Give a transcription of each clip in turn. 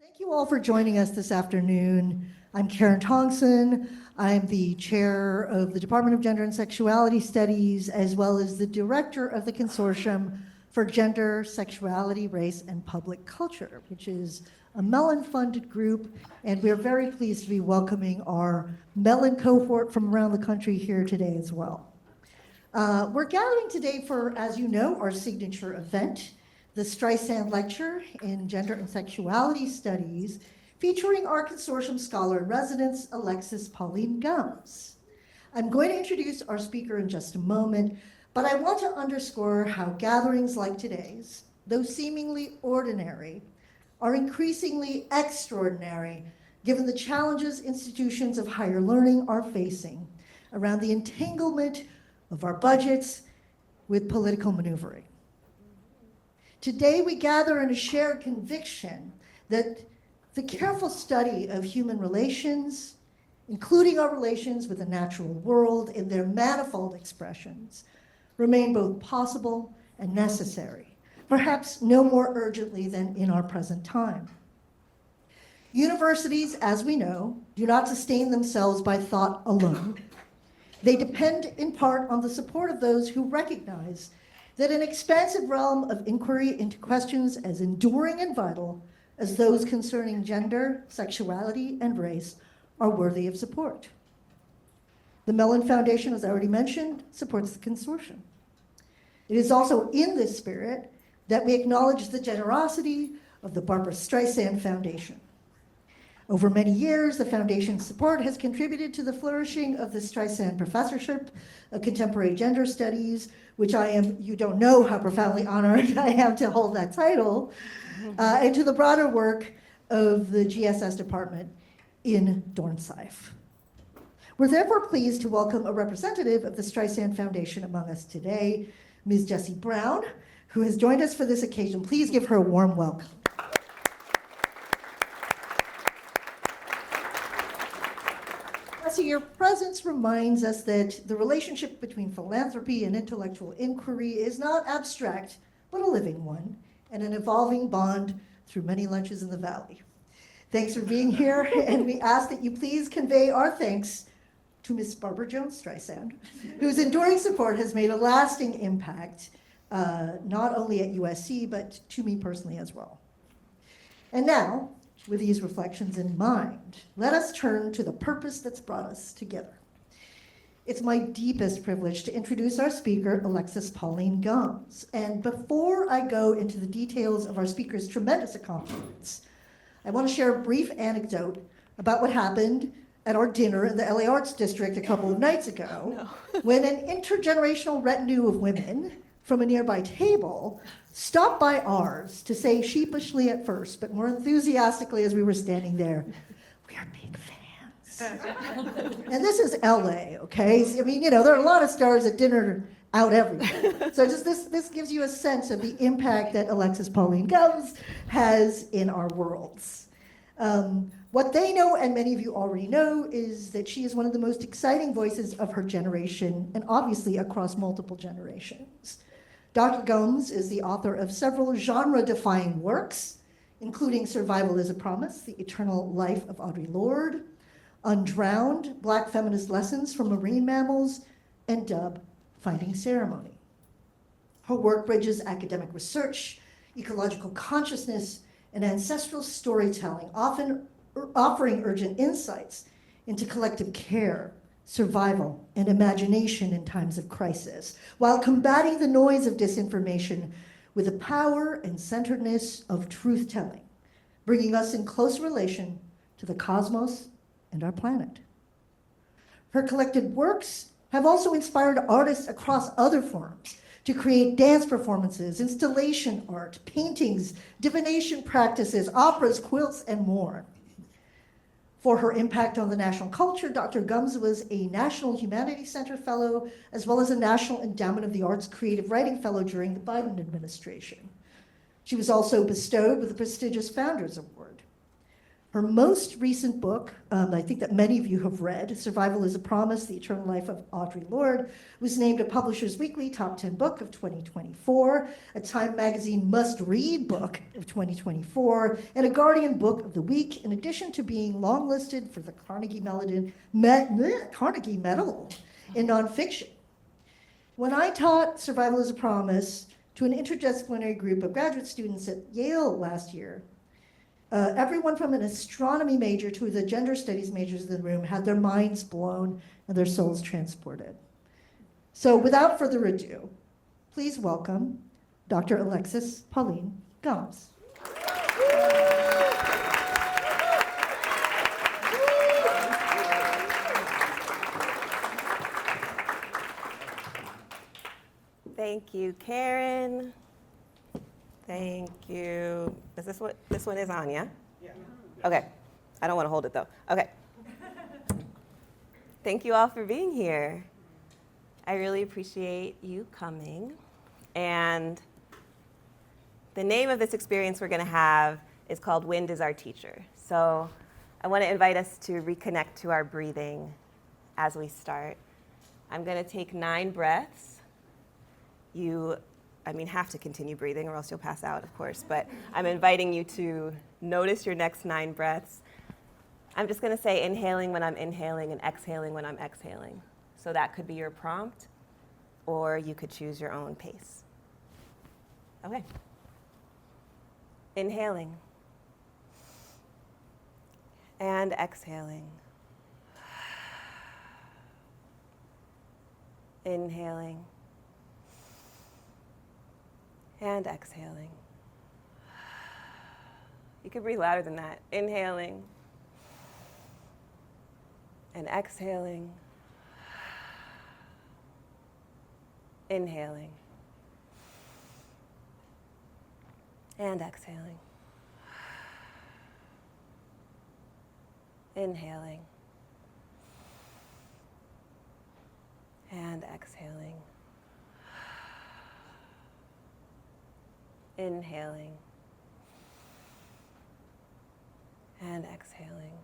Thank you all for joining us this afternoon. I'm Karen Thompson. I'm the chair of the Department of Gender and Sexuality Studies, as well as the director of the Consortium for Gender, Sexuality, Race, and Public Culture, which is a Mellon-funded group, and we're very pleased to be welcoming our Mellon cohort from around the country here today as well. We're gathering today for, as you know, our signature event, the Streisand Lecture in Gender and Sexuality Studies, featuring our consortium scholar in residence, Alexis Pauline Gumbs. I'm going to introduce our speaker in just a moment, but I want to underscore how gatherings like today's, though seemingly ordinary, are increasingly extraordinary given the challenges institutions of higher learning are facing around the entanglement of our budgets with political maneuvering. Today, we gather in a shared conviction that the careful study of human relations, including our relations with the natural world in their manifold expressions, remain both possible and necessary, perhaps no more urgently than in our present time. Universities, as we know, do not sustain themselves by thought alone. They depend in part on the support of those who recognize that an expansive realm of inquiry into questions as enduring and vital as those concerning gender, sexuality, and race are worthy of support. The Mellon Foundation, as I already mentioned, supports the consortium. It is also in this spirit that we acknowledge the generosity of the Barbra Streisand Foundation. Over many years, the Foundation's support has contributed to the flourishing of the Streisand Professorship of Contemporary Gender Studies, which you don't know how profoundly honored I am to hold that title, and to the broader work of the GSS department in Dornsife. We're therefore pleased to welcome a representative of the Streisand Foundation among us today, Ms. Jessie Brown, who has joined us for this occasion. Please give her a warm welcome. Your presence reminds us that the relationship between philanthropy and intellectual inquiry is not abstract, but a living one, and an evolving bond through many lunches in the Valley. Thanks for being here, and we ask that you please convey our thanks to Ms. Barbra Jones Streisand, whose enduring support has made a lasting impact, not only at USC, but to me personally as well. And now, with these reflections in mind, let us turn to the purpose that's brought us together. It's my deepest privilege to introduce our speaker, Alexis Pauline Gumbs. And before I go into the details of our speaker's tremendous accomplishments, I want to share a brief anecdote about what happened at our dinner in the LA Arts District a couple of nights ago, when an intergenerational retinue of women from a nearby table stopped by ours to say sheepishly at first, but more enthusiastically as we were standing there, "We are big fans." And this is LA, okay? I mean, you know, there are a lot of stars at dinner out everywhere. So just this gives you a sense of the impact that Alexis Pauline Gumbs has in our worlds. What they know, and many of you already know, is that she is one of the most exciting voices of her generation, and obviously across multiple generations. Dr. Gumbs is the author of several genre-defying works, including Survival is a Promise, The Eternal Life of Audre Lorde, Undrowned, Black Feminist Lessons from Marine Mammals, and Dub, Finding Ceremony. Her work bridges academic research, ecological consciousness, and ancestral storytelling, often offering urgent insights into collective care, survival, and imagination in times of crisis, while combating the noise of disinformation with the power and centeredness of truth-telling, bringing us in close relation to the cosmos and our planet. Her collected works have also inspired artists across other forms to create dance performances, installation art, paintings, divination practices, operas, quilts, and more. For her impact on the national culture, Dr. Gumbs was a National Humanities Center Fellow, as well as a National Endowment of the Arts Creative Writing Fellow during the Biden administration. She was also bestowed with the prestigious Founders Award. Her most recent book, I think that many of you have read, Survival is a Promise, The Eternal Life of Audre Lorde, was named a Publishers Weekly Top 10 Book of 2024, a Time Magazine Must-Read Book of 2024, and a Guardian Book of the Week, in addition to being longlisted for the Carnegie Medal in nonfiction. When I taught Survival is a Promise to an interdisciplinary group of graduate students at Yale last year, everyone from an astronomy major to the gender studies majors in the room had their minds blown and their souls transported. So without further ado, please welcome Dr. Alexis Pauline Gumbs. Thank you, Karen. Thank you. Is this what this one is on, yeah? Yeah. Okay. I don't want to hold it though. Okay. Thank you all for being here. I really appreciate you coming. And the name of this experience we're going to have is called Wind is Our Teacher. So I want to invite us to reconnect to our breathing as we start. I'm going to take 9 breaths. You have to continue breathing or else you'll pass out, of course, but I'm inviting you to notice your next 9 breaths. I'm just going to say inhaling when I'm inhaling and exhaling when I'm exhaling. So that could be your prompt, or you could choose your own pace. Okay. Inhaling and exhaling. Inhaling and exhaling. You can breathe louder than that. Inhaling and exhaling. Inhaling and exhaling. Inhaling and exhaling. Inhaling and exhaling.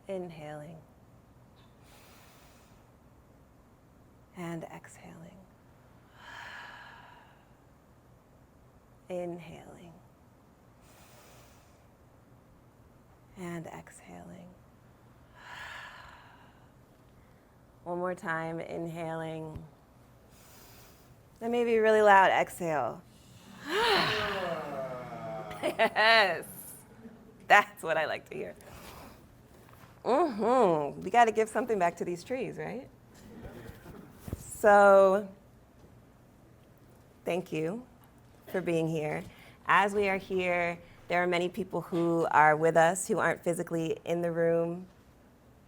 Inhaling and exhaling. Inhaling and exhaling. One more time, inhaling. And maybe a really loud exhale. Yes, that's what I like to hear. We got to give something back to these trees, right? So, thank you for being here. As we are here, there are many people who are with us who aren't physically in the room,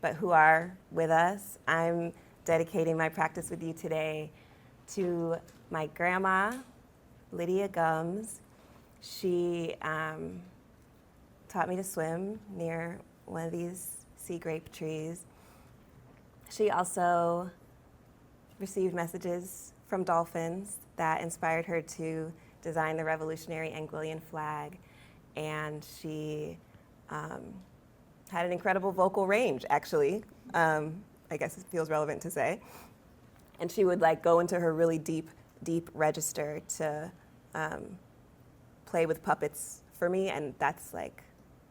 but who are with us. I'm dedicating my practice with you today to my grandma, Lydia Gumbs. She taught me to swim near one of these sea grape trees. She also received messages from dolphins that inspired her to design the revolutionary Anguillian flag. And she had an incredible vocal range, actually. I guess it feels relevant to say. And she would go into her really deep register to play with puppets for me, and that's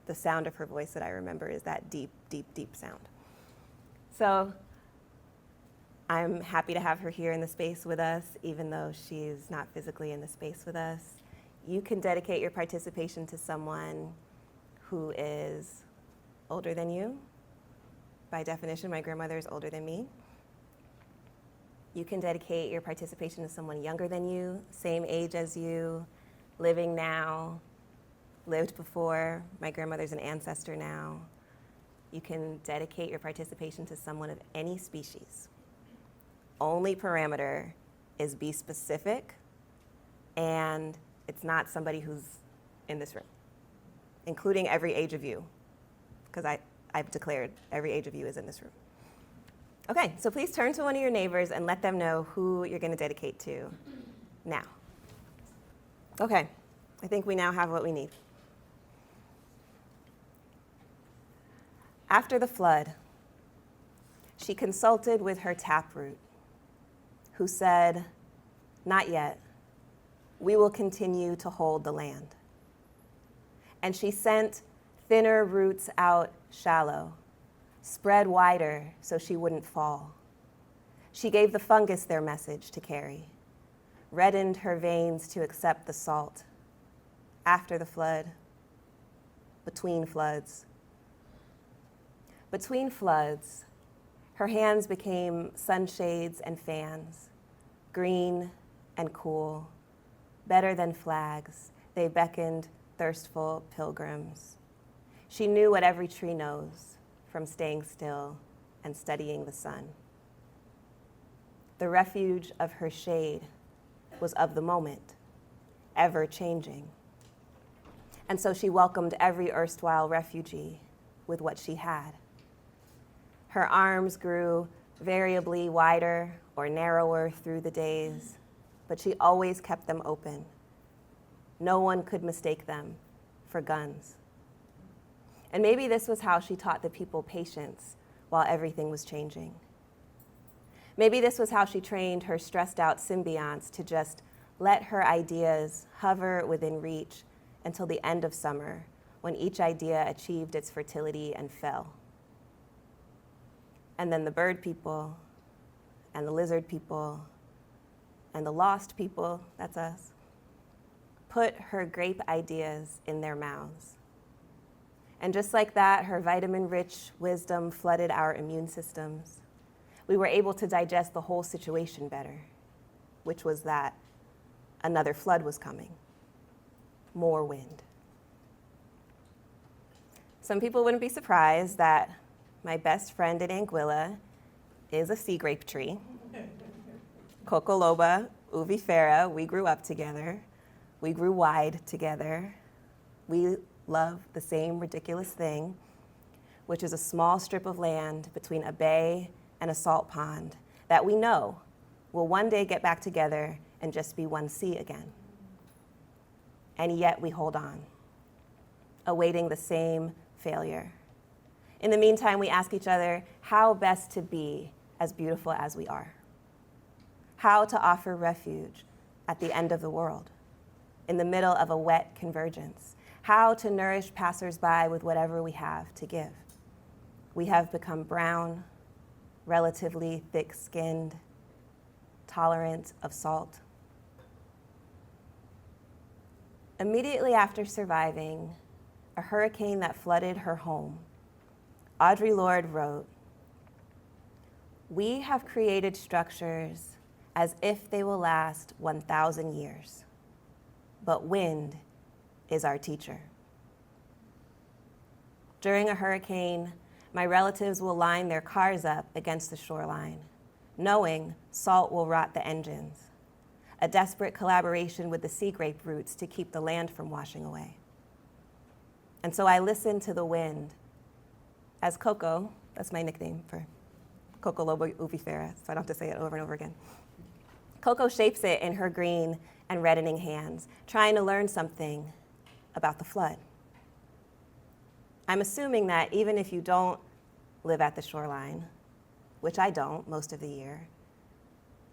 the sound of her voice that I remember is that deep sound. So I'm happy to have her here in the space with us, even though she's not physically in the space with us. You can dedicate your participation to someone who is older than you. By definition, my grandmother is older than me. You can dedicate your participation to someone younger than you, same age as you, living now, lived before. My grandmother's an ancestor now. You can dedicate your participation to someone of any species. Only parameter is be specific, and it's not somebody who's in this room, including every age of you, because I've declared every age of you is in this room. Okay, so please turn to one of your neighbors and let them know who you're going to dedicate to now. Okay, I think we now have what we need. After the flood, she consulted with her taproot, who said, "Not yet. We will continue to hold the land." And she sent thinner roots out shallow, spread wider so she wouldn't fall. She gave the fungus their message to carry, reddened her veins to accept the salt. After the flood, between floods. Between floods, her hands became sunshades and fans, green and cool, better than flags. They beckoned thirstful pilgrims. She knew what every tree knows from staying still and studying the sun. The refuge of her shade was of the moment, ever changing. And so she welcomed every erstwhile refugee with what she had. Her arms grew variably wider or narrower through the days, but she always kept them open. No one could mistake them for guns. And maybe this was how she taught the people patience while everything was changing. Maybe this was how she trained her stressed out symbionts to just let her ideas hover within reach until the end of summer, when each idea achieved its fertility and fell. And then the bird people, and the lizard people, and the lost people, that's us, put her grape ideas in their mouths. And just like that, her vitamin-rich wisdom flooded our immune systems. We were able to digest the whole situation better, which was that another flood was coming. More wind. Some people wouldn't be surprised that my best friend in Anguilla is a sea grape tree. Coccoloba uvifera, we grew up together. We grew wide together. We love the same ridiculous thing, which is a small strip of land between a bay and a salt pond that we know will one day get back together and just be one sea again. And yet we hold on, awaiting the same failure. In the meantime, we ask each other how best to be as beautiful as we are, how to offer refuge at the end of the world, in the middle of a wet convergence, how to nourish passersby with whatever we have to give. We have become brown, relatively thick-skinned, tolerant of salt. Immediately after surviving a hurricane that flooded her home, Audre Lorde wrote, "We have created structures as if they will last 1,000 years, but wind is our teacher." During a hurricane, my relatives will line their cars up against the shoreline, knowing salt will rot the engines, a desperate collaboration with the sea grape roots to keep the land from washing away. And so I listen to the wind as Coco, that's my nickname for Coccoloba uvifera, so I don't have to say it over and over again. Coco shapes it in her green and reddening hands, trying to learn something about the flood. I'm assuming that even if you don't live at the shoreline, which I don't most of the year,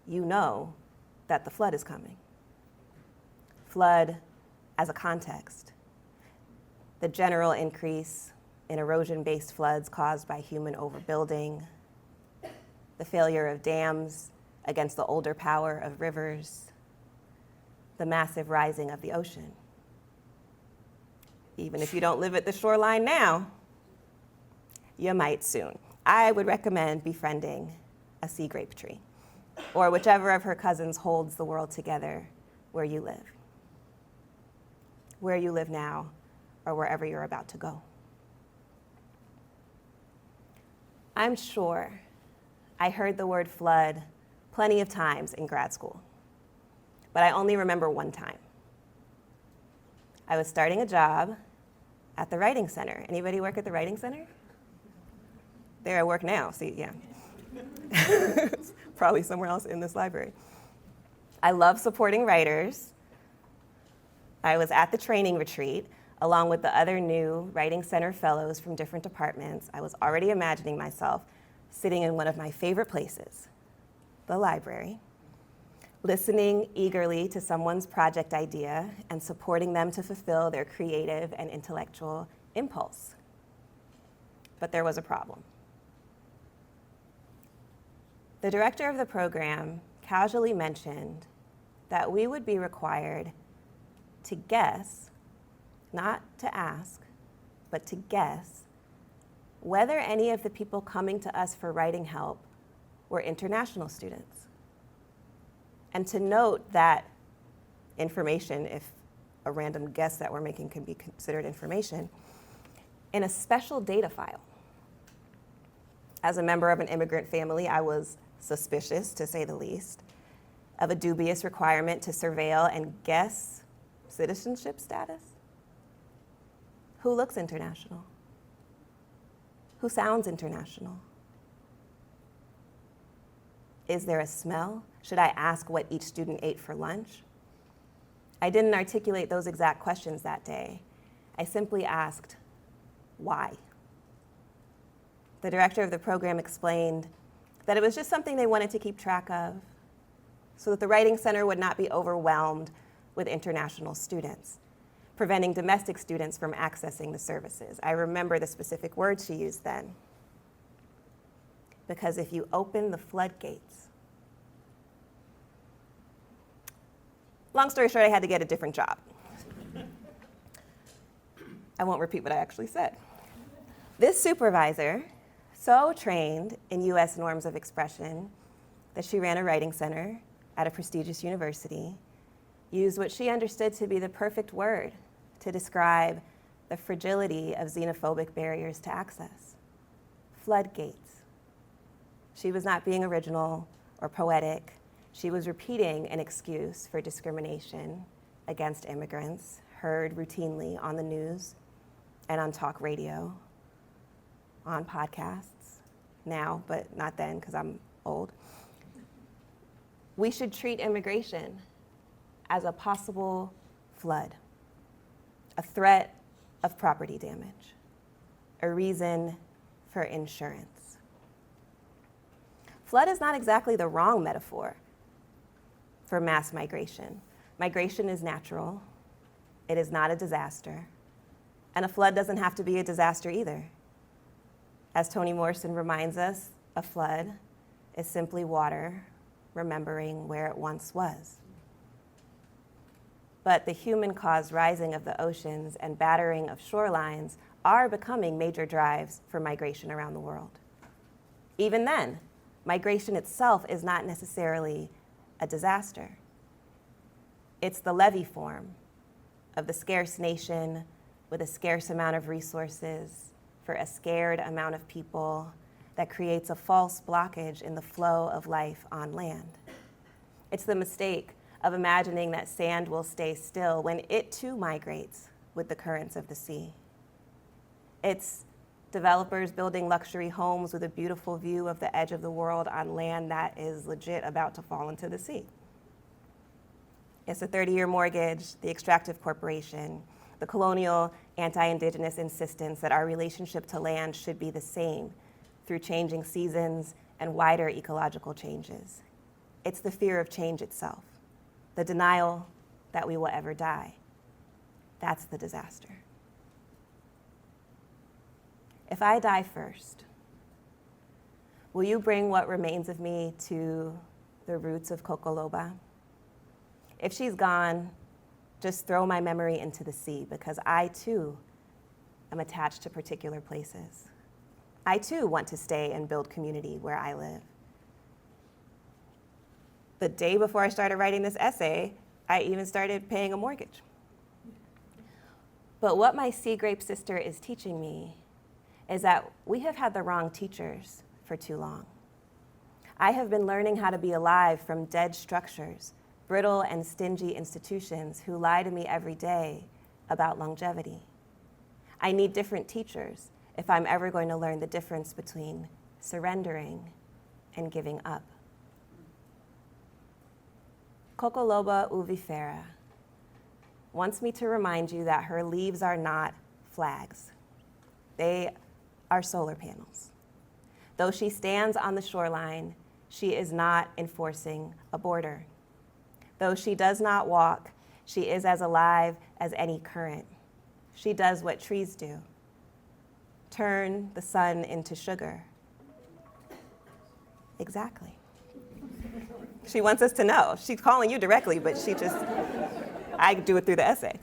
you know that the flood is coming. Flood as a context. The general increase in erosion-based floods caused by human overbuilding, the failure of dams against the older power of rivers, the massive rising of the ocean. Even if you don't live at the shoreline now, you might soon. I would recommend befriending a sea grape tree, or whichever of her cousins holds the world together where you live. Where you live now, or wherever you're about to go. I'm sure I heard the word flood plenty of times in grad school, but I only remember one time. I was starting a job at the Writing Center. Anybody work at the Writing Center? There I work now, see, yeah. It's probably somewhere else in this library. I love supporting writers, I was at the training retreat along with the other new Writing Center fellows from different departments. I was already imagining myself sitting in one of my favorite places, the library, listening eagerly to someone's project idea and supporting them to fulfill their creative and intellectual impulse. But there was a problem. The director of the program casually mentioned that we would be required to guess, not to ask, but to guess whether any of the people coming to us for writing help were international students. And to note that information, if a random guess that we're making can be considered information, in a special data file. As a member of an immigrant family, I was suspicious, to say the least, of a dubious requirement to surveil and guess citizenship status. Who looks international? Who sounds international? Is there a smell? Should I ask what each student ate for lunch? I didn't articulate those exact questions that day. I simply asked, why? The director of the program explained that it was just something they wanted to keep track of so that the Writing Center would not be overwhelmed with international students, preventing domestic students from accessing the services. I remember the specific words she used then. Because if you open the floodgates, long story short, I had to get a different job. I won't repeat what I actually said. This supervisor, so trained in US norms of expression that she ran a writing center at a prestigious university, used what she understood to be the perfect word to describe the fragility of xenophobic barriers to access: floodgates. She was not being original or poetic. She was repeating an excuse for discrimination against immigrants, heard routinely on the news and on talk radio, on podcasts now, but not then because I'm old. We should treat immigration as a possible flood, a threat of property damage, a reason for insurance. Flood is not exactly the wrong metaphor for mass migration. Migration is natural. It is not a disaster. And a flood doesn't have to be a disaster either. As Toni Morrison reminds us, a flood is simply water remembering where it once was. But the human-caused rising of the oceans and battering of shorelines are becoming major drives for migration around the world. Even then, migration itself is not necessarily a disaster. It's the levee form of the scarce nation with a scarce amount of resources for a scared amount of people that creates a false blockage in the flow of life on land. It's the mistake of imagining that sand will stay still when it too migrates with the currents of the sea. It's developers building luxury homes with a beautiful view of the edge of the world on land that is legit about to fall into the sea. It's a 30-year mortgage, the extractive corporation, the colonial anti-indigenous insistence that our relationship to land should be the same through changing seasons and wider ecological changes. It's the fear of change itself, the denial that we will ever die. That's the disaster. If I die first, will you bring what remains of me to the roots of Kokoloba? If she's gone, just throw my memory into the sea, because I too am attached to particular places. I too want to stay and build community where I live. The day before I started writing this essay, I even started paying a mortgage. But what my sea grape sister is teaching me is that we have had the wrong teachers for too long. I have been learning how to be alive from dead structures, brittle and stingy institutions who lie to me every day about longevity. I need different teachers if I'm ever going to learn the difference between surrendering and giving up. Kokoloba uvifera, wants me to remind you that her leaves are not flags. They are solar panels. Though she stands on the shoreline, she is not enforcing a border. Though she does not walk, she is as alive as any current. She does what trees do: turn the sun into sugar. Exactly. She wants us to know. She's calling you directly, but I do it through the essay.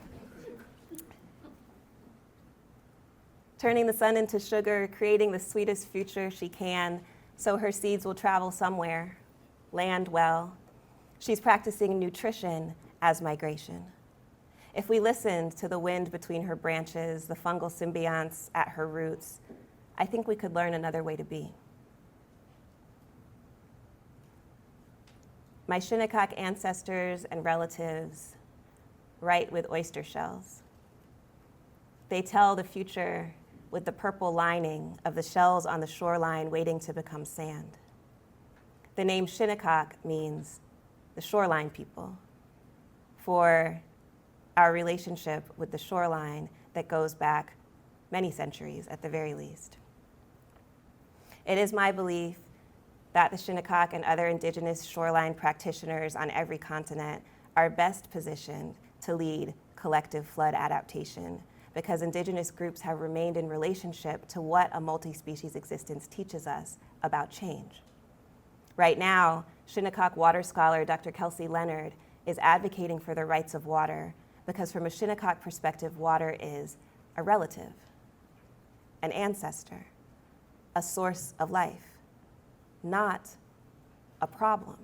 Turning the sun into sugar, creating the sweetest future she can, so her seeds will travel somewhere, land well. She's practicing nutrition as migration. If we listened to the wind between her branches, the fungal symbionts at her roots, I think we could learn another way to be. My Shinnecock ancestors and relatives write with oyster shells. They tell the future with the purple lining of the shells on the shoreline waiting to become sand. The name Shinnecock means the shoreline people, for our relationship with the shoreline that goes back many centuries at the very least. It is my belief that the Shinnecock and other indigenous shoreline practitioners on every continent are best positioned to lead collective flood adaptation, because indigenous groups have remained in relationship to what a multi-species existence teaches us about change. Right now, Shinnecock water scholar Dr. Kelsey Leonard is advocating for the rights of water, because from a Shinnecock perspective, water is a relative, an ancestor, a source of life, not a problem.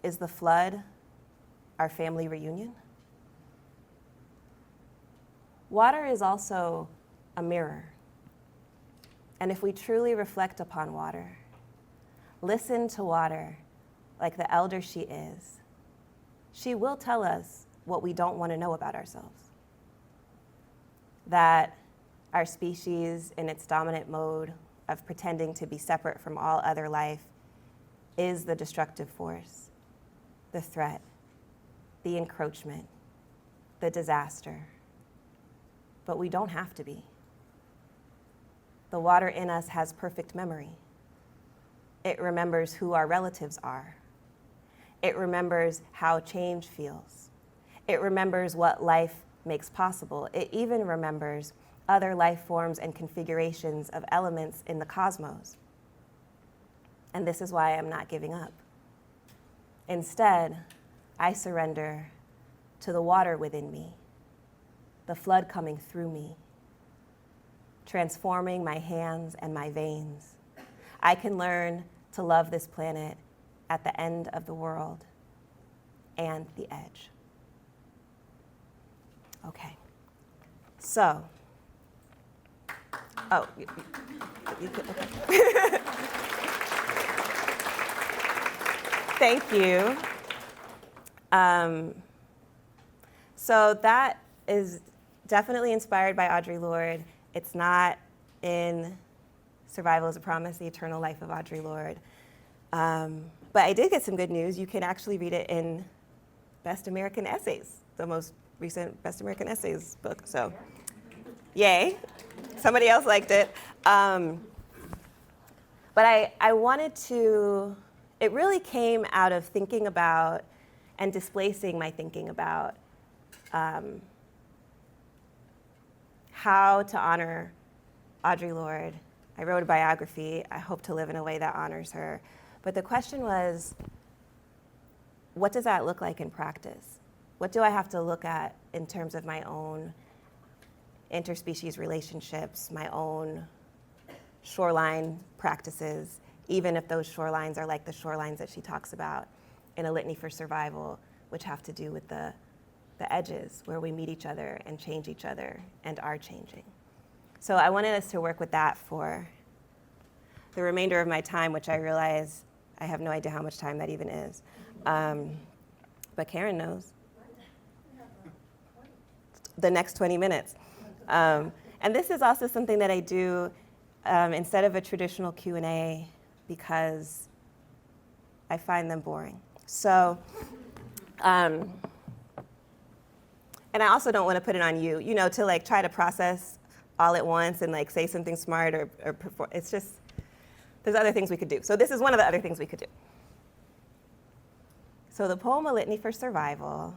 Is the flood our family reunion? Water is also a mirror. And if we truly reflect upon water, listen to water like the elder she is, she will tell us what we don't want to know about ourselves. That our species, in its dominant mode of pretending to be separate from all other life, is the destructive force, the threat, the encroachment, the disaster. But we don't have to be. The water in us has perfect memory. It remembers who our relatives are. It remembers how change feels. It remembers what life makes possible. It even remembers other life forms and configurations of elements in the cosmos. And this is why I'm not giving up. Instead, I surrender to the water within me, the flood coming through me, transforming my hands and my veins. I can learn to love this planet at the end of the world and the edge. Okay, so, you could, okay. Thank you. So that is definitely inspired by Audre Lorde. It's not in Survival is a Promise, The Eternal Life of Audre Lorde. But I did get some good news. You can actually read it in Best American Essays, the most recent Best American Essays book. So, yay. Somebody else liked it. But I wanted to, it really came out of thinking about and displacing my thinking about how to honor Audre Lorde. I wrote a biography. I hope to live in a way that honors her. But the question was, what does that look like in practice? What do I have to look at in terms of my own interspecies relationships, my own shoreline practices, even if those shorelines are like the shorelines that she talks about in A Litany for Survival, which have to do with the edges where we meet each other and change each other and are changing. So I wanted us to work with that for the remainder of my time, which I realize I have no idea how much time that even is. But Karen knows. The next 20 minutes. And this is also something that I do instead of a traditional Q&A because I find them boring. So And I also don't want to put it on you, to like try to process all at once and like say something smart or perform. It's just, there's other things we could do. So this is one of the other things we could do. So the poem, A Litany for Survival,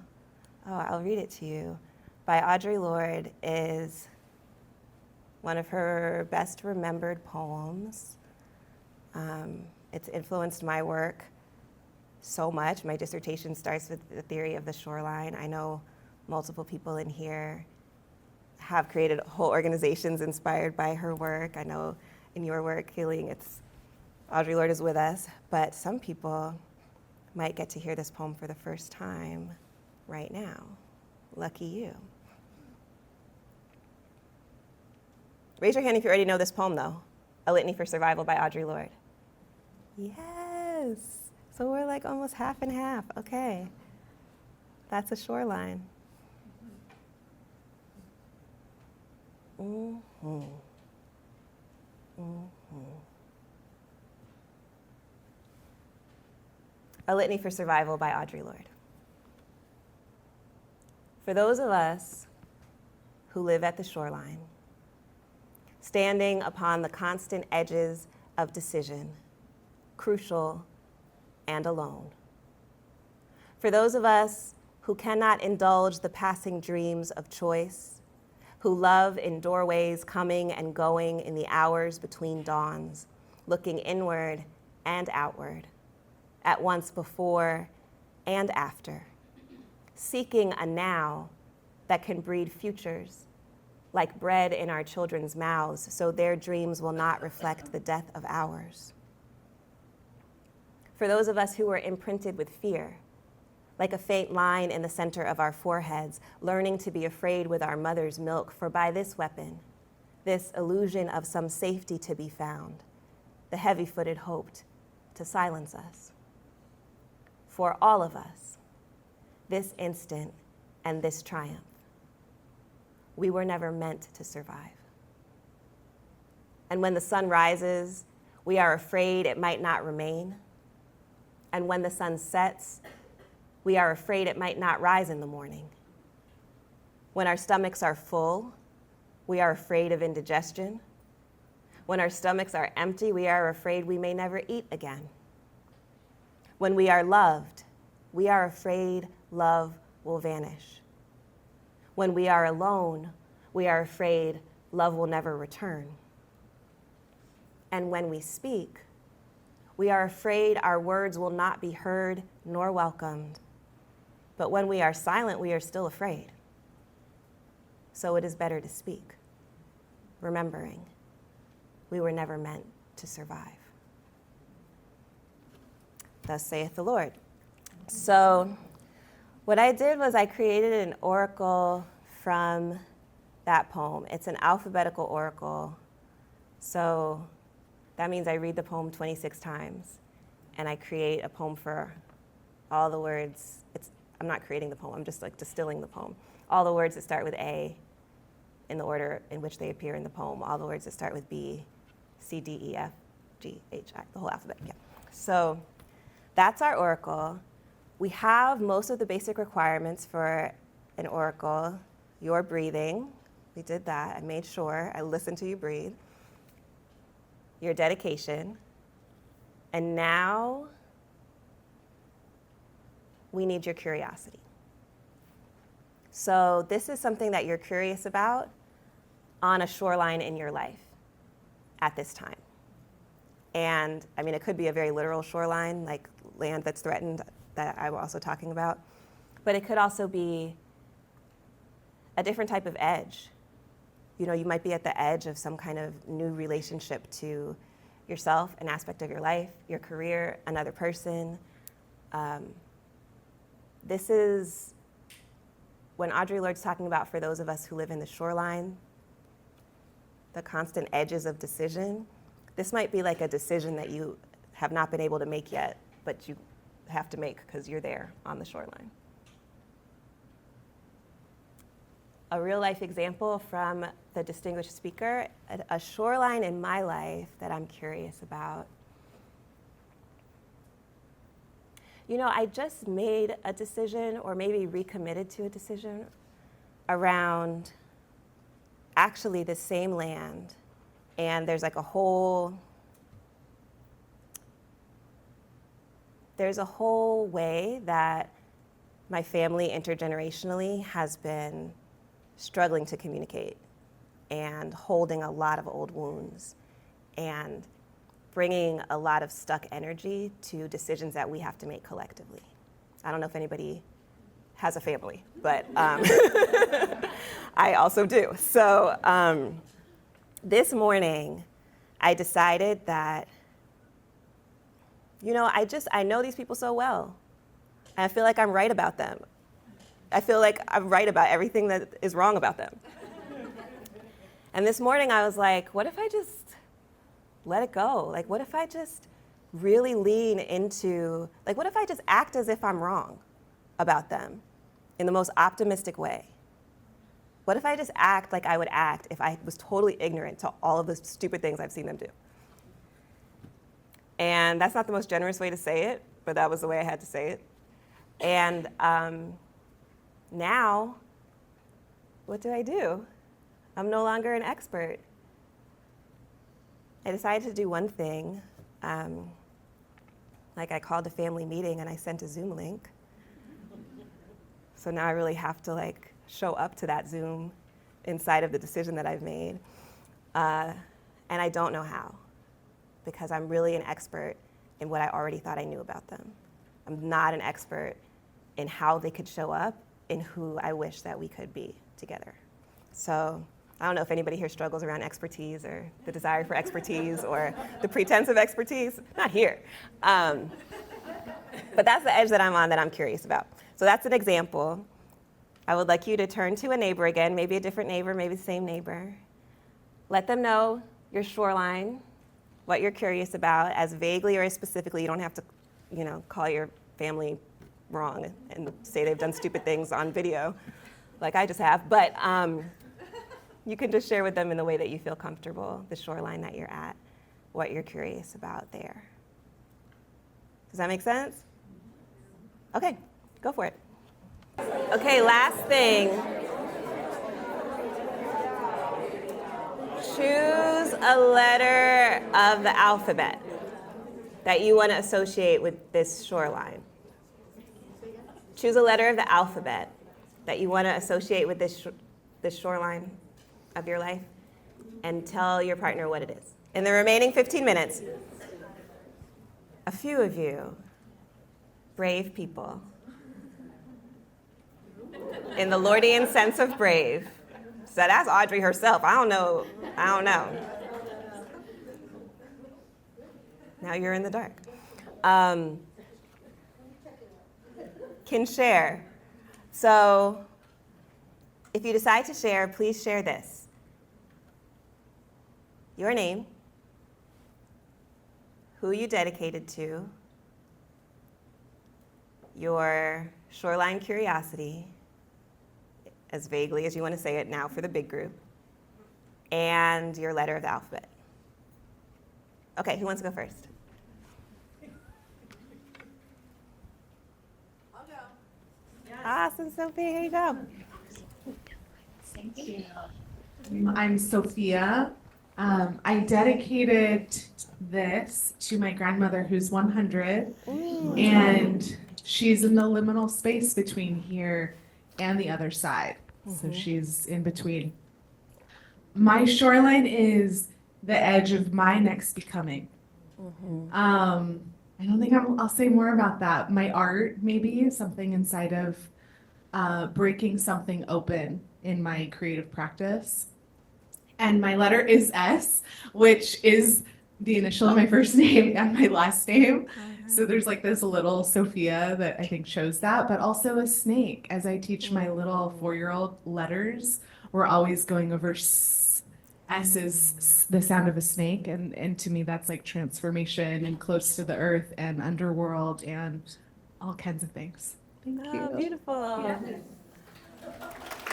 I'll read it to you, by Audre Lorde, is one of her best remembered poems. It's influenced my work so much. My dissertation starts with the theory of the shoreline. I know multiple people in here have created whole organizations inspired by her work. I know in your work, Healing, Audre Lorde is with us, but some people might get to hear this poem for the first time right now. Lucky you. Raise your hand if you already know this poem, though. A Litany for Survival by Audre Lorde. Yes. So we're like almost half and half. Okay. That's a shoreline. Mm-hmm. Mm-hmm. A Litany for Survival by Audre Lorde. For those of us who live at the shoreline, standing upon the constant edges of decision, crucial and alone. For those of us who cannot indulge the passing dreams of choice, who love in doorways coming and going in the hours between dawns, looking inward and outward, at once before and after, seeking a now that can breed futures, like bread in our children's mouths, so their dreams will not reflect the death of ours. For those of us who are imprinted with fear, like a faint line in the center of our foreheads, learning to be afraid with our mother's milk, for by this weapon, this illusion of some safety to be found, the heavy-footed hoped to silence us. For all of us, this instant and this triumph, we were never meant to survive. And when the sun rises, we are afraid it might not remain. And when the sun sets, we are afraid it might not rise in the morning. When our stomachs are full, we are afraid of indigestion. When our stomachs are empty, we are afraid we may never eat again. When we are loved, we are afraid love will vanish. When we are alone, we are afraid love will never return. And when we speak, we are afraid our words will not be heard nor welcomed. But when we are silent, we are still afraid. So it is better to speak, remembering we were never meant to survive. Thus saith the Lord. So what I did was I created an oracle from that poem. It's an alphabetical oracle. So that means I read the poem 26 times, and I create a poem for all the words. I'm not creating the poem, I'm just like distilling the poem. All the words that start with A in the order in which they appear in the poem. All the words that start with B, C, D, E, F, G, H, I, the whole alphabet, yeah. So that's our oracle. We have most of the basic requirements for an oracle. Your breathing, we did that, I made sure, I listened to you breathe. Your dedication, and now we need your curiosity. So this is something that you're curious about on a shoreline in your life at this time. And I mean, it could be a very literal shoreline, like land that's threatened, that I'm also talking about, but it could also be a different type of edge. You might be at the edge of some kind of new relationship to yourself, an aspect of your life, your career, another person. This is when Audre Lorde's talking about, for those of us who live in the shoreline, the constant edges of decision. This might be like a decision that you have not been able to make yet, but you have to make because you're there on the shoreline. A real life example from the distinguished speaker, a shoreline in my life that I'm curious about. I just made a decision, or maybe recommitted to a decision around actually the same land, and there's a whole way that my family intergenerationally has been struggling to communicate and holding a lot of old wounds and bringing a lot of stuck energy to decisions that we have to make collectively. I don't know if anybody has a family, but I also do. So this morning, I decided that, I know these people so well. And I feel like I'm right about them. I feel like I'm right about everything that is wrong about them. And this morning I was like, what if I just let it go? What if I just really lean into, what if I just act as if I'm wrong about them in the most optimistic way? What if I just act like I would act if I was totally ignorant to all of the stupid things I've seen them do? And that's not the most generous way to say it, but that was the way I had to say it. And now, what do? I'm no longer an expert. I decided to do one thing. I called a family meeting and I sent a Zoom link. So now I really have to show up to that Zoom inside of the decision that I've made. And I don't know how, because I'm really an expert in what I already thought I knew about them. I'm not an expert in how they could show up in who I wish that we could be together. So I don't know if anybody here struggles around expertise or the desire for expertise or the pretense of expertise. Not here. But that's the edge that I'm on that I'm curious about. So that's an example. I would like you to turn to a neighbor again, maybe a different neighbor, maybe the same neighbor. Let them know your shoreline, what you're curious about, as vaguely or as specifically. You don't have to, call your family wrong and say they've done stupid things on video like I just have. But you can just share with them in the way that you feel comfortable, the shoreline that you're at, what you're curious about there. Does that make sense? Okay, go for it. Okay, last thing. Choose a letter of the alphabet that you want to associate with this shoreline. Choose a letter of the alphabet that you want to associate with this shoreline of your life, and tell your partner what it is. In the remaining 15 minutes, a few of you, brave people, in the Lordean sense of brave, said, that's Audre herself. I don't know. Now you're in the dark. Can share. So if you decide to share, please share this. Your name, who you dedicated to, your shoreline curiosity, as vaguely as you want to say it now for the big group, and your letter of the alphabet. Okay, who wants to go first? I'll go. Yes. Awesome, Sophie, here you go. Thank you. I'm Sophia. I dedicated this to my grandmother who's 100, and she's in the liminal space between here and the other side. So she's in between. My shoreline is the edge of my next becoming. I don't think I'll say more about that. My art, maybe something inside of breaking something open in my creative practice. And my letter is S, which is the initial of my first name and my last name. So there's this little Sophia that I think shows that, but also a snake. As I teach my little 4-year-old letters, we're always going over S. S is the sound of a snake, and to me that's transformation and close to the earth and underworld and all kinds of things. Thank you. Beautiful. Yeah.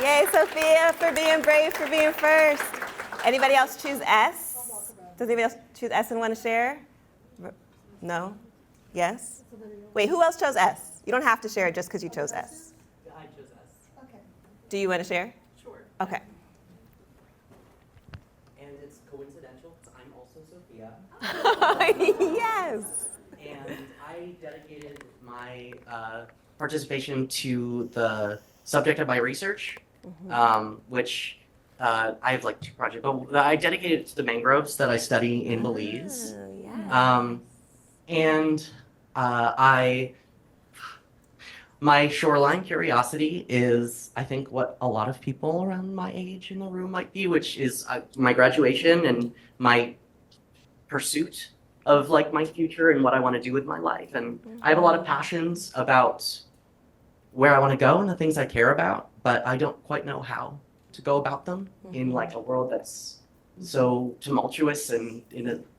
Yay, Sophia, for being brave, for being first. Anybody else choose S? Does anybody else choose S and want to share? No? Yes? Wait, who else chose S? You don't have to share it just because you chose S. I chose S. Okay. Do you want to share? Okay. And it's coincidental because I'm also Sophia. Yes. And I dedicated my participation to the subject of my research, which I have like 2 projects, but I dedicated it to the mangroves that I study in Belize. Oh, yeah. And my shoreline curiosity is, I think, what a lot of people around my age in the room might be, which is my graduation and my pursuit of like my future and what I want to do with my life. And I have a lot of passions about where I want to go and the things I care about, but I don't quite know how to go about them in like a world that's so tumultuous and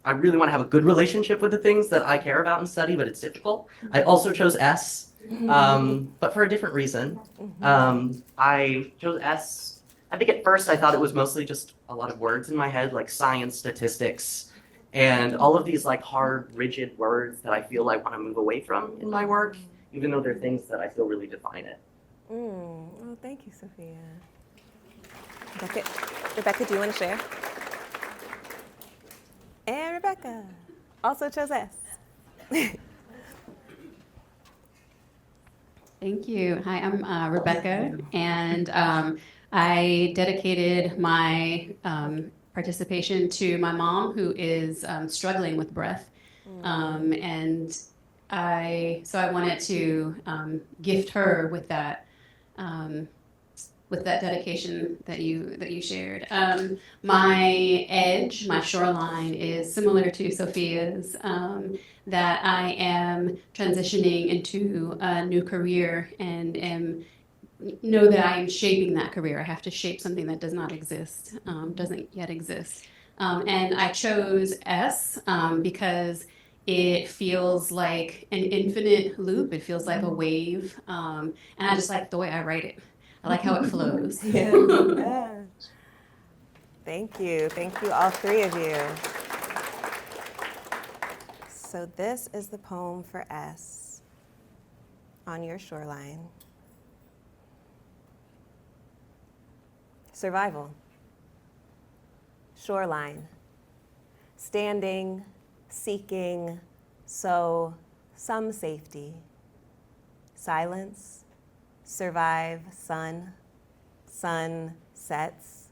I really want to have a good relationship with the things that I care about and study, but it's difficult. I also chose S, but for a different reason. I chose S. I think at first I thought it was mostly just a lot of words in my head, like science, statistics, and all of these like hard, rigid words that I feel I want to move away from in my work, even though they're things that I feel really define it. Oh, thank you, Sophia. Rebecca, do you want to share? And Rebecca also chose S. Thank you. Hi, I'm Rebecca, and I dedicated my participation to my mom, who is struggling with breath, and I wanted to gift her with that dedication that you shared. My edge, my shoreline, is similar to Sophia's. That I am transitioning into a new career and know that I am shaping that career. I have to shape something that does not exist, doesn't yet exist. And I chose S because it feels like an infinite loop. It feels like a wave. And I just like the way I write it. I like how it flows. Yeah. Thank you. Thank you, all 3 of you. So this is the poem for S on your shoreline. Survival. Shoreline. Standing, seeking, so some safety. Silence. Survive, sun. Sun sets.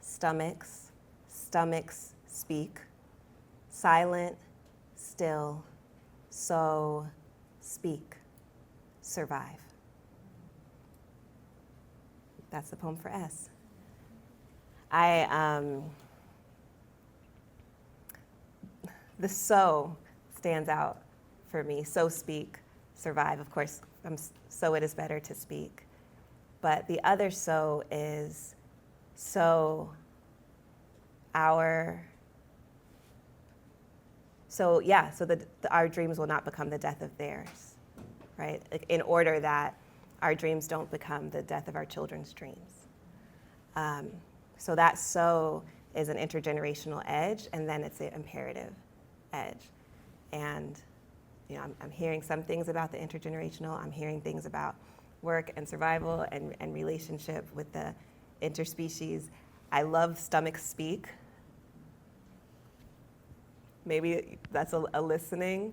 Stomachs. Stomachs speak. Silent. Still, so speak, survive. That's the poem for S. The so stands out for me. So speak, survive. Of course, so it is better to speak. But the other so is so our. So our dreams will not become the death of theirs, right? Like, in order that our dreams don't become the death of our children's dreams. So that so is an intergenerational edge, and then it's an imperative edge. And I'm hearing some things about the intergenerational. I'm hearing things about work and survival and relationship with the interspecies. I love stomach speak. Maybe that's a listening.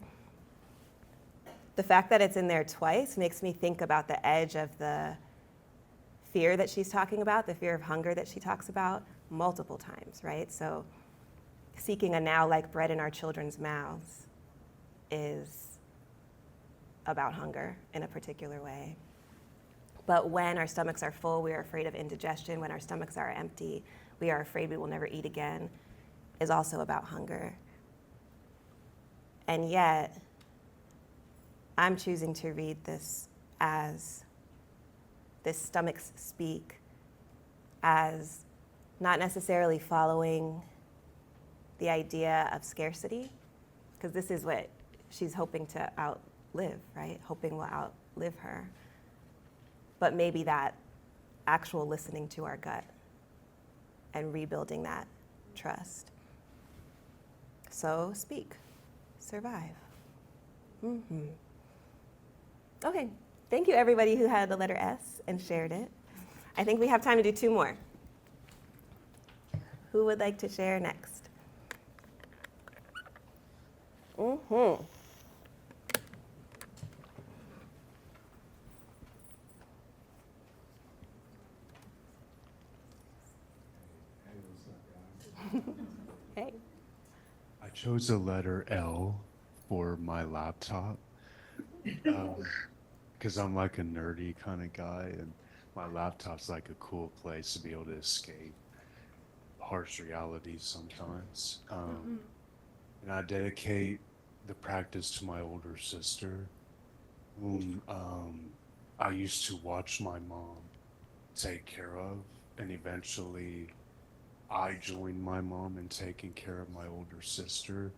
The fact that it's in there twice makes me think about the edge of the fear that she's talking about, the fear of hunger that she talks about multiple times, right? So seeking a now like bread in our children's mouths is about hunger in a particular way. But when our stomachs are full, we are afraid of indigestion. When our stomachs are empty, we are afraid we will never eat again, is also about hunger. And yet, I'm choosing to read this as this stomachs speak, as not necessarily following the idea of scarcity, because this is what she's hoping to outlive, right? Hoping will outlive her. But maybe that actual listening to our gut and rebuilding that trust. So speak. Survive. Okay, thank you everybody who had the letter S and shared it. I think we have time to do 2 more. Who would like to share next? Mm-hmm. Hey. I chose the letter L for my laptop because I'm like a nerdy kind of guy, and my laptop's like a cool place to be able to escape harsh realities sometimes. And I dedicate the practice to my older sister, whom I used to watch my mom take care of, and eventually I joined my mom in taking care of my older sister,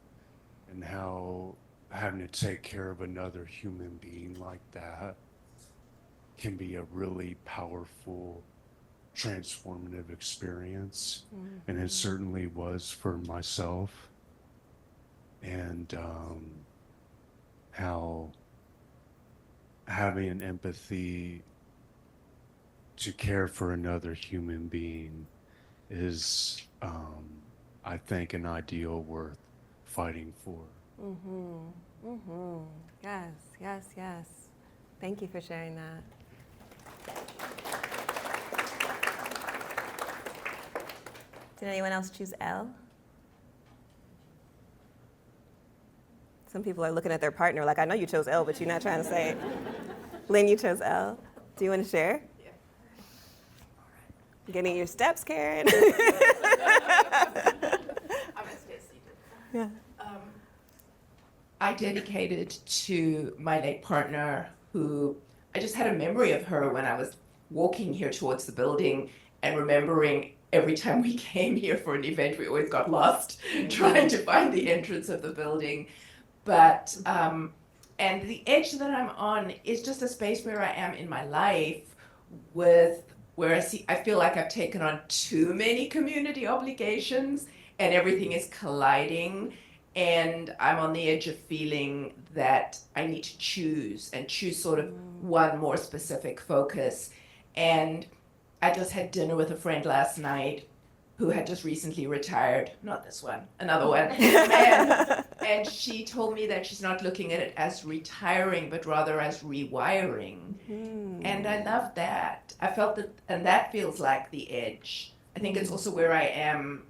and how having to take care of another human being like that can be a really powerful, transformative experience. And it certainly was for myself. And how having an empathy to care for another human being is, I think, an ideal worth fighting for. Yes, yes, yes. Thank you for sharing that. Did anyone else choose L? Some people are looking at their partner like, I know you chose L, but you're not trying to say it. Lynn, you chose L. Do you want to share? Yeah. Getting your steps, Karen. I'm gonna stay seated. Yeah. I dedicated to my late partner, who I just had a memory of her when I was walking here towards the building, and remembering every time we came here for an event, we always got lost trying to find the entrance of the building. But and the edge that I'm on is just a space where I am in my life, with where I feel like I've taken on too many community obligations and everything is colliding, and I'm on the edge of feeling that I need to choose sort of one more specific focus. And I just had dinner with a friend last night who had just recently retired, not this one, another one. And she told me that she's not looking at it as retiring, but rather as rewiring. And I love that. I felt that, and that feels like the edge. I think it's also where I am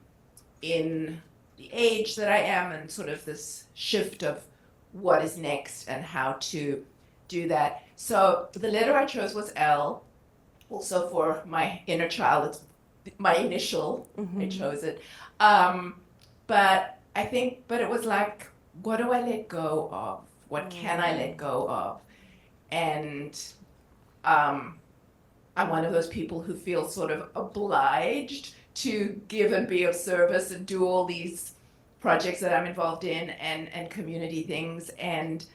in the age that I am, and sort of this shift of what is next and how to do that. So the letter I chose was L, also for my inner child. It's my initial, I chose it. But it was like, what do I let go of? What can I let go of? And I'm one of those people who feel sort of obliged to give and be of service and do all these projects that I'm involved in, and community things. And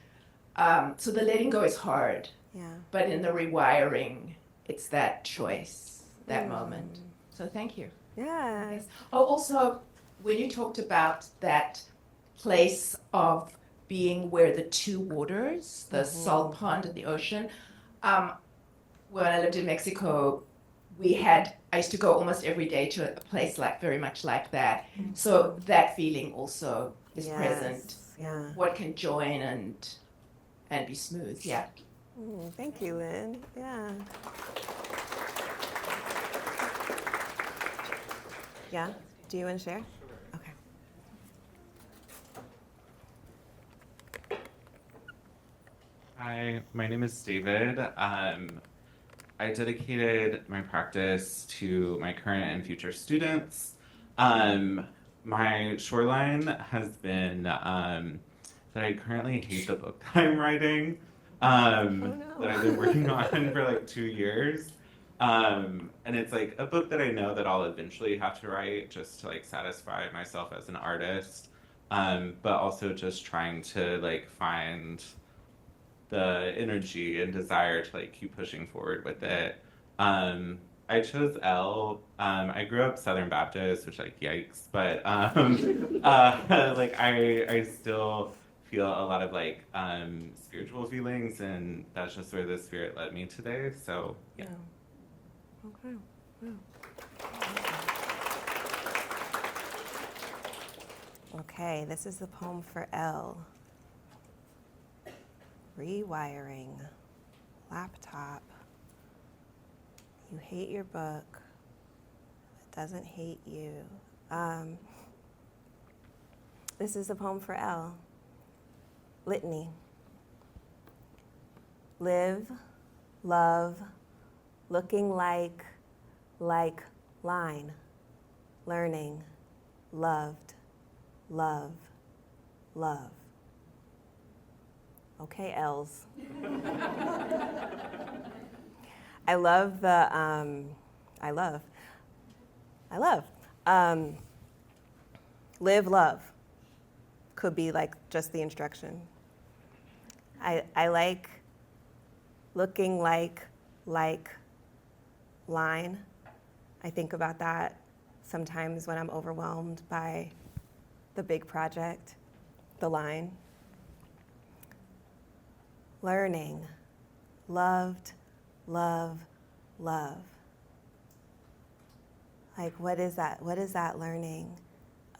so the letting go is hard. Yeah. But in the rewiring, it's that choice, that moment. So thank you. Yeah. Oh, also, when you talked about that place of being where the two waters, the salt pond and the ocean, when I lived in Mexico, I used to go almost every day to a place very much like that. So that feeling also is present. Yeah. What can join and be smooth, yeah. Thank you, Lynn. Yeah. Yeah? Do you want to share? Okay. Hi, my name is David. I dedicated my practice to my current and future students. My shoreline has been that I currently hate the book that I'm writing, that I've been working on for like 2 years. And it's like a book that I know that I'll eventually have to write just to like satisfy myself as an artist, but also just trying to like find the energy and desire to like keep pushing forward with it. I chose L. I grew up Southern Baptist, which like yikes, but like I still feel a lot of like spiritual feelings, and that's just where the spirit led me today. So yeah. Okay. Wow. Okay, this is the poem for L. Rewiring. Laptop. You hate your book. It doesn't hate you. This is the poem for L. Litany. Live, love, looking like line, learning, loved, love, love. Okay, L's. I love the, live, love could be like just the instruction. I like looking like line. I think about that sometimes when I'm overwhelmed by the big project, the line. Learning, loved, love, love. Like, what is that? What is that learning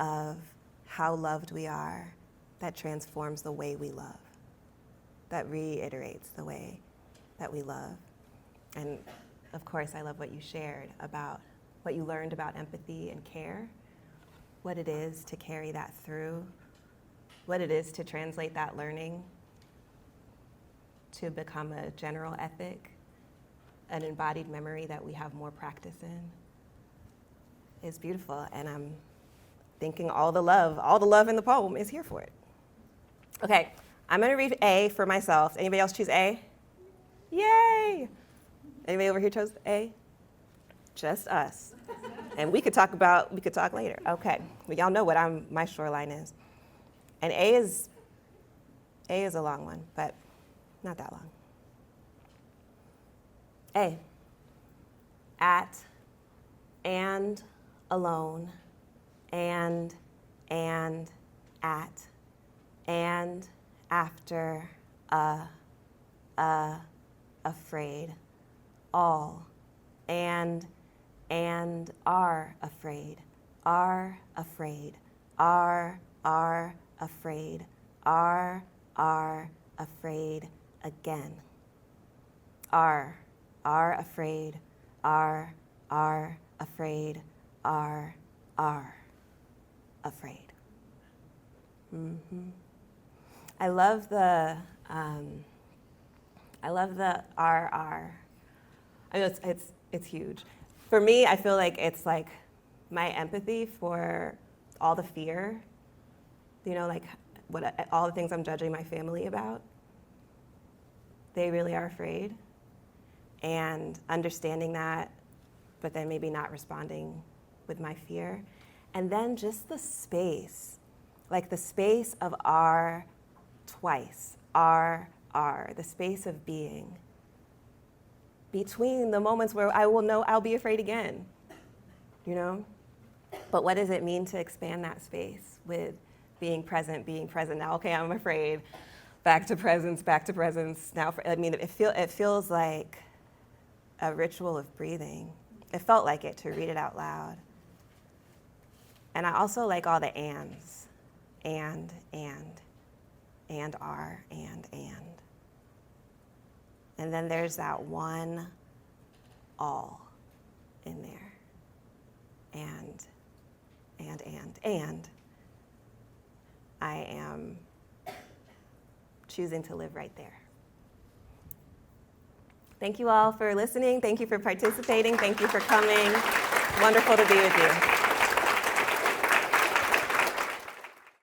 of how loved we are that transforms the way we love, that reiterates the way that we love? And of course, I love what you shared about what you learned about empathy and care, what it is to carry that through, what it is to translate that learning to become a general ethic, an embodied memory that we have more practice in, is beautiful. And I'm thinking all the love in the poem is here for it. Okay, I'm gonna read A for myself. Anybody else choose A? Yay! Anybody over here chose A? Just us. And we could talk later. Okay, well, y'all know what my shoreline is. And A is a long one, but not that long. A. At, and, alone, and, at, and, after, afraid, all, and, are afraid, are afraid, are afraid, are afraid again. Are afraid, are afraid, are afraid. Mm-hmm. I love the RR. I know it's huge. For me, I feel like it's like my empathy for all the fear, like all the things I'm judging my family about. They really are afraid, and understanding that, but then maybe not responding with my fear. And then just the space, like the space of R twice, R, the space of being, between the moments where I will know I'll be afraid again, But what does it mean to expand that space with being present now? Okay, I'm afraid. Back to presence. Now, it feels like a ritual of breathing. It felt like it to read it out loud. And I also like all the ands, and are, and. And then there's that one all in there. And I am choosing to live right there. Thank you all for listening. Thank you for participating. Thank you for coming. Wonderful to be with you.